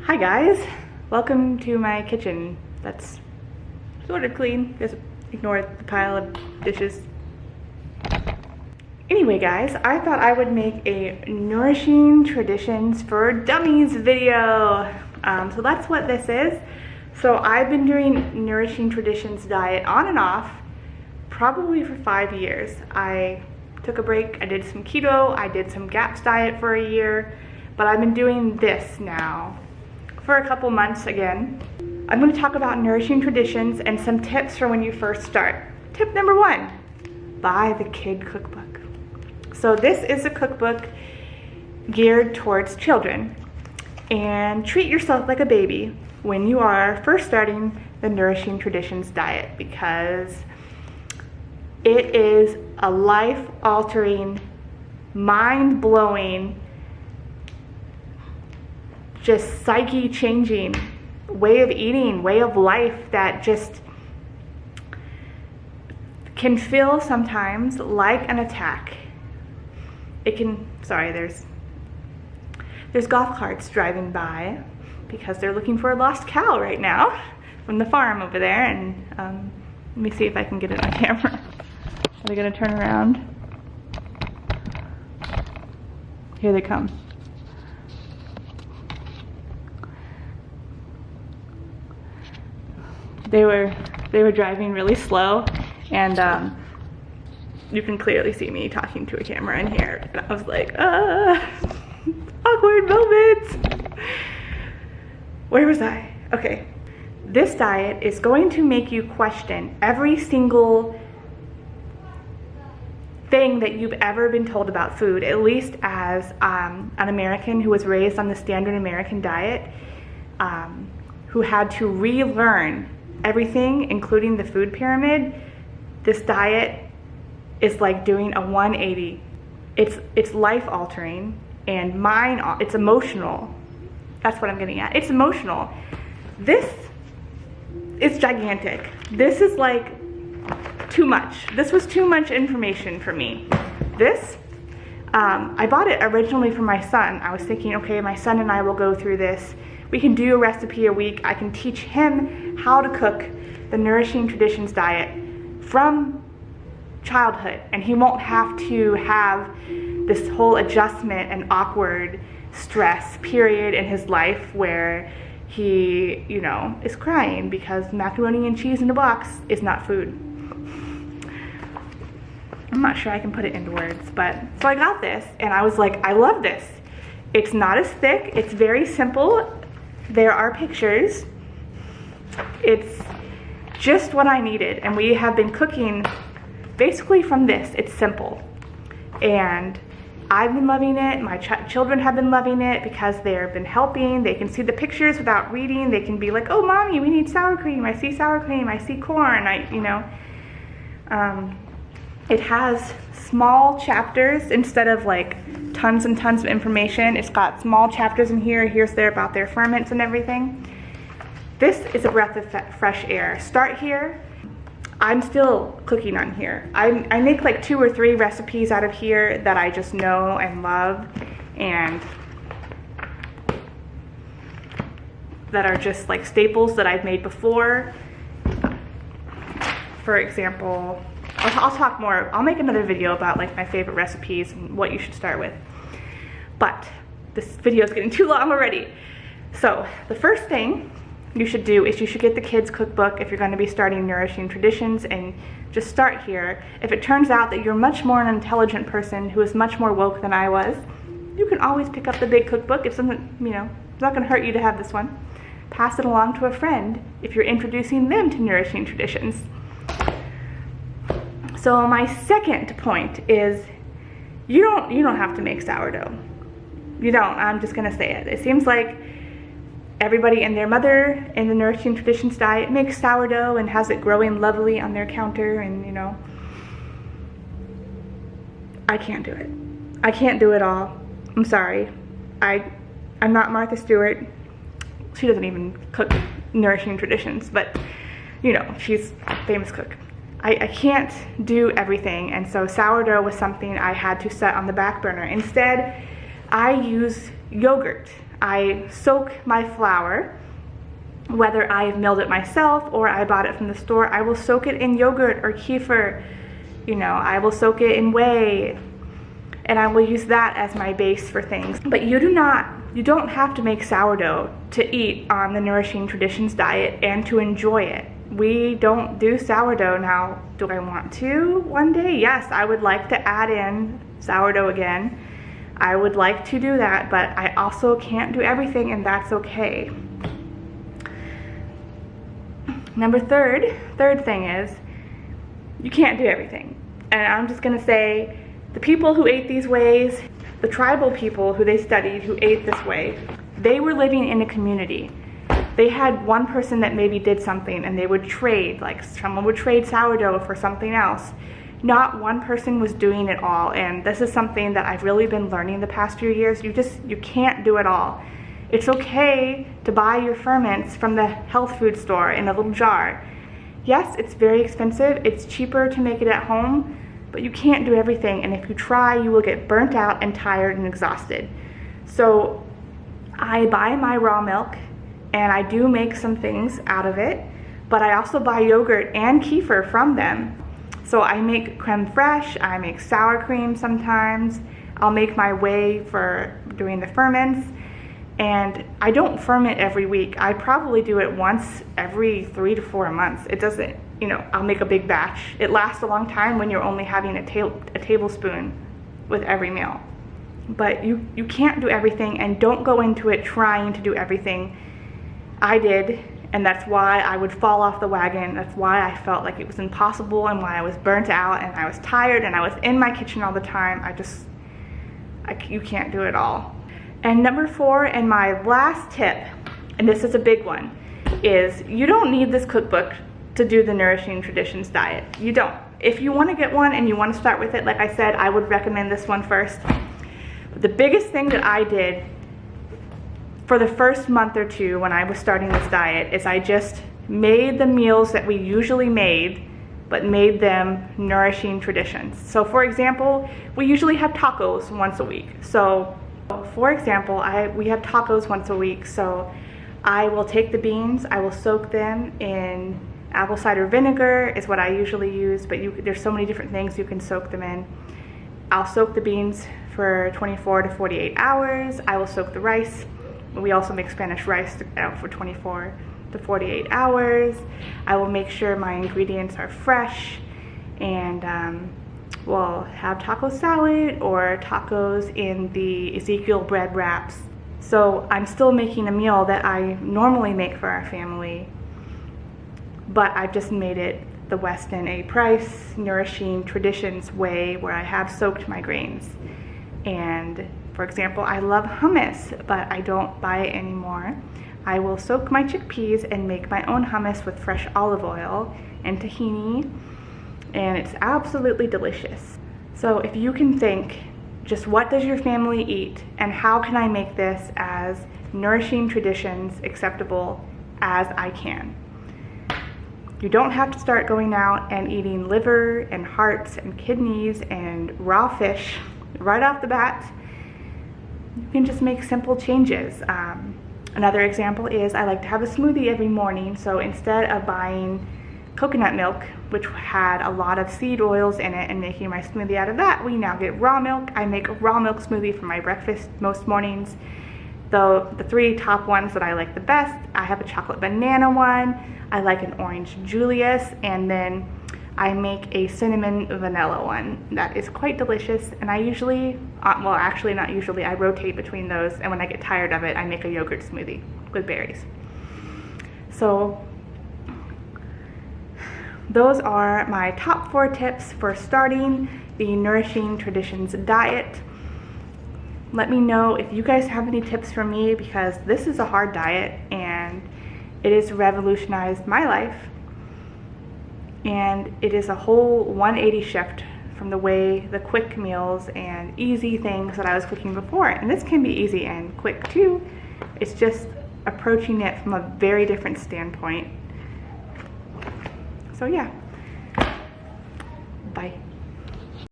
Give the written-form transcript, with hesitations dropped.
Hi guys, welcome to my kitchen. That's sort of clean, just ignore the pile of dishes. Anyway guys, I thought I would make a Nourishing Traditions for Dummies video. So that's what this is. So I've been doing Nourishing Traditions diet on and off probably for 5 years. I took a break, I did some keto, I did some GAPS diet for a year, but I've been doing this now for a couple months again. I'm going to talk about Nourishing Traditions and some tips for when you first start. Tip number 1, buy the kid cookbook. So this is a cookbook geared towards children, and treat yourself like a baby when you are first starting the Nourishing Traditions diet, because it is a life-altering, mind-blowing, just psyche-changing way of eating, way of life that just can feel sometimes like an attack. It can, sorry, there's golf carts driving by because they're looking for a lost cow right now from the farm over there, and let me see if I can get it on camera. Are they gonna turn around? Here they come. They were driving really slow, and you can clearly see me talking to a camera in here. And I was like, awkward moments. Where was I? Okay. This diet is going to make you question every single thing that you've ever been told about food, at least as an American who was raised on the standard American diet, who had to relearn everything, including the food pyramid. This diet is like doing a 180. It's life altering, and it's emotional. That's what I'm getting at. It's emotional. This is gigantic. This is like too much. This was too much information for me. This, I bought it originally for my son. I was thinking, okay, my son and I will go through this. We can do a recipe a week. I can teach him how to cook the Nourishing Traditions diet from childhood, and he won't have to have this whole adjustment and awkward stress period in his life where he, you know, is crying because macaroni and cheese in a box is not food. I'm not sure I can put it into words, but so I got this and I was like, I love this. It's not as thick, it's very simple. There are pictures. It's just what I needed, and we have been cooking basically from this. It's simple, and I've been loving it. My children have been loving it because they've been helping. They can see the pictures without reading. They can be like, oh mommy, we need sour cream. I see sour cream, I see corn. It has small chapters instead of like tons and tons of information. It's got small chapters in here, here's there about their ferments and everything. This is a breath of fresh air. Start here. I'm still cooking on here. I make like 2 or 3 recipes out of here that I just know and love, and that are just like staples that I've made before. For example, I'll talk more. I'll make another video about like my favorite recipes and what you should start with. But this video is getting too long already. So the first thing you should do is you should get the kids cookbook if you're going to be starting Nourishing Traditions, and just start here. If it turns out that you're much more an intelligent person who is much more woke than I was, you can always pick up the big cookbook. If something, you know, it's not going to hurt you to have this one. Pass it along to a friend if you're introducing them to Nourishing Traditions. So my second point is you don't have to make sourdough. You don't. I'm just gonna say it. It seems like everybody and their mother in the Nourishing Traditions diet makes sourdough and has it growing lovely on their counter, and you know, I can't do it. I can't do it all. I'm sorry. I'm not Martha Stewart. She doesn't even cook Nourishing Traditions, but you know, she's a famous cook. I can't do everything, and so sourdough was something I had to set on the back burner. Instead, I use yogurt. I soak my flour, whether I've milled it myself or I bought it from the store. I will soak it in yogurt or kefir. You know, I will soak it in whey, and I will use that as my base for things. But you don't have to make sourdough to eat on the Nourishing Traditions diet and to enjoy it. We don't do sourdough now. Do I want to one day? Yes, I would like to add in sourdough again. I would like to do that, but I also can't do everything, and that's okay. Third thing is, you can't do everything. And I'm just gonna say, the people who ate these ways, the tribal people who they studied who ate this way, they were living in a community. They had one person that maybe did something and they would trade, like someone would trade sourdough for something else. Not one person was doing it all, and this is something that I've really been learning the past few years. You can't do it all. It's okay to buy your ferments from the health food store in a little jar. Yes, it's very expensive. It's cheaper to make it at home, but you can't do everything, and if you try, you will get burnt out and tired and exhausted. So I buy my raw milk, and I do make some things out of it, but I also buy yogurt and kefir from them. So I make creme fraiche, I make sour cream sometimes, I'll make my whey for doing the ferments, and I don't ferment every week. I probably do it once every 3 to 4 months. It doesn't, you know, I'll make a big batch. It lasts a long time when you're only having a tablespoon with every meal. But you can't do everything, and don't go into it trying to do everything. I did, and that's why I would fall off the wagon. That's why I felt like it was impossible, and why I was burnt out, and I was tired, and I was in my kitchen all the time. You can't do it all. And number 4, and my last tip, and this is a big one, is you don't need this cookbook to do the Nourishing Traditions diet. You don't. If you want to get one and you want to start with it, like I said, I would recommend this one first. But the biggest thing that I did for the first month or 2 when I was starting this diet is I just made the meals that we usually made, but made them Nourishing Traditions. So for example, we usually have tacos once a week. So for example, we have tacos once a week. So I will take the beans, I will soak them in apple cider vinegar is what I usually use, but there's so many different things you can soak them in. I'll soak the beans for 24 to 48 hours. I will soak the rice. We also make Spanish rice for 24 to 48 hours. I will make sure my ingredients are fresh, and we'll have taco salad or tacos in the Ezekiel bread wraps. So I'm still making a meal that I normally make for our family, but I've just made it the Weston A. Price Nourishing Traditions way, where I have soaked my grains. And for example, I love hummus, but I don't buy it anymore. I will soak my chickpeas and make my own hummus with fresh olive oil and tahini, and it's absolutely delicious. So if you can think, just what does your family eat, and how can I make this as Nourishing Traditions acceptable as I can? You don't have to start going out and eating liver and hearts and kidneys and raw fish right off the bat. You can just make simple changes. Another example is I like to have a smoothie every morning. So instead of buying coconut milk, which had a lot of seed oils in it, and making my smoothie out of that, we now get raw milk. I make a raw milk smoothie for my breakfast most mornings. Though the 3 top ones that I like the best, I have a chocolate banana one, I like an orange Julius, and then I make a cinnamon vanilla one that is quite delicious. And I usually, well actually not usually, I rotate between those, and when I get tired of it, I make a yogurt smoothie with berries. So those are my top 4 tips for starting the Nourishing Traditions diet. Let me know if you guys have any tips for me, because this is a hard diet and it has revolutionized my life. And it is a whole 180 shift from the way the quick meals and easy things that I was cooking before. And this can be easy and quick too. It's just approaching it from a very different standpoint. So yeah, bye.